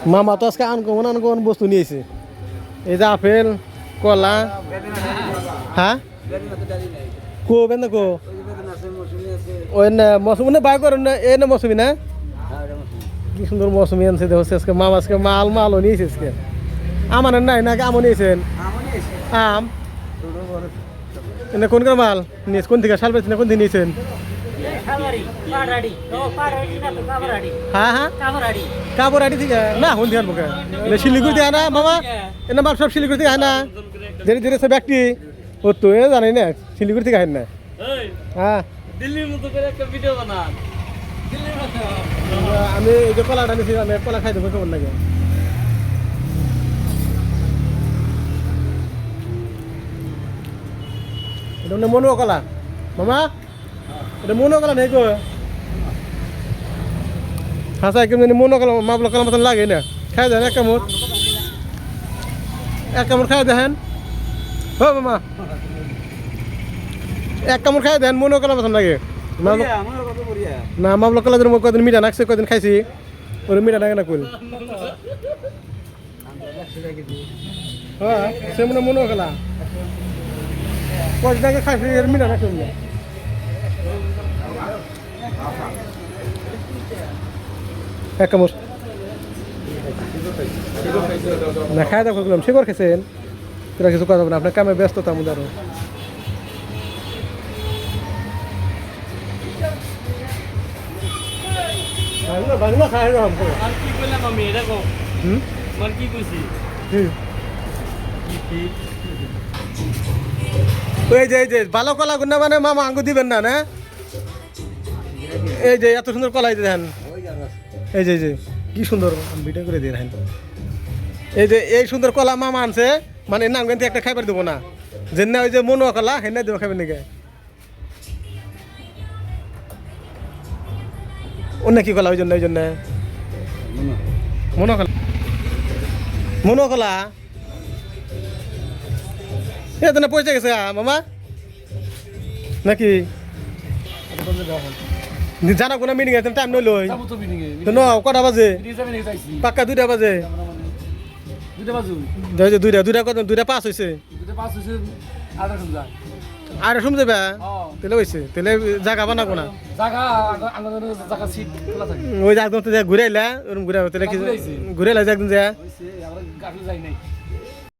মামা তো আজকে আনকমন বস্তু নিয়েছে। এই যে আপেল, কলা। হ্যাঁ কো বেন কো ওই না মৌসুমি না বাই করেন না এই না মৌসুমি না কি সুন্দর মৌসুমি আনছে দেখো আজকে মামা আজকে মালও নিয়েছে আজকে। আমার নাই নাকি আমও নিয়েছেন? আম এনে কোন মাল নিয়েছে? কোন থেকে সাল পেয়েছেন? কোন থেকে নিয়েছেন? হ্যাঁ হ্যাঁ কাপড়াটি থেকে না হন ধ্যান মুখে শিলিগুড়ি থেকে না মামা এনে মাল সব শিলিগুড়ি থেকে হয় না ধীরে ধীরে সব ব্যক্তি ও তো এ জানাই না শিলিগুড়ি থেকে হয় না। হ্যাঁ দিল্লির মতো করে একটা ভিডিও বানান। আমি এই যে কলাটা নিয়েছি আমি কলা খাই দেবো কেমন লাগে। এটা মনো কলা মামা এটা মনো কলা নেই গো। হাসা কেমন মনো কলা মাপলা কলা মতন লাগে না খাই দেন এক কামড় খাই দেখেন ও মামা এক কামড় খাই দেন মনো কলা মতন লাগে না মাপলা কলা কদিন মিঠা নাকছে কদিন খাইছি ওর মিঠা লাগে না কইল হ্যাঁ সে মনো কলা কদিন আগে খাইছি এর মিঠা নাকছে এক কামড় না খাই দাও করলাম শিকড় খেয়েছেন তোরা কিছু কথা না আপনার কামে ব্যস্ততা মধ্যে আরো এই যে ভালো কলা গুনা মানে মামা আঙ্গু দিবেন না না এই যে এত সুন্দর কলা দেন এই যে কি সুন্দর ভিডিও করে দিয়ে রাখেন এই যে এই সুন্দর কলা মামা আনছে মানে নাম কিন্তু একটা খাইবার দেবো না যে না ওই যে মনো কলা হেনা দেবো খাবেন নাকি অন্য কি কলা ওই জন্য মনো কলা এ তো না পয়সা গেছে মামা নাকি জানা কোনো মিটিং আছে টাইম নইল তো ন কটা বাজে পাক্কা 2টা বাজে 2টা 5 হয়েছে আর শুন যাবে তাহলে হয়েছে তাহলে জায়গা বানাবো না ওই একদম ঘুরে আইলা ওরকম ঘুরে তাহলে ঘুরে আইলা একদম যা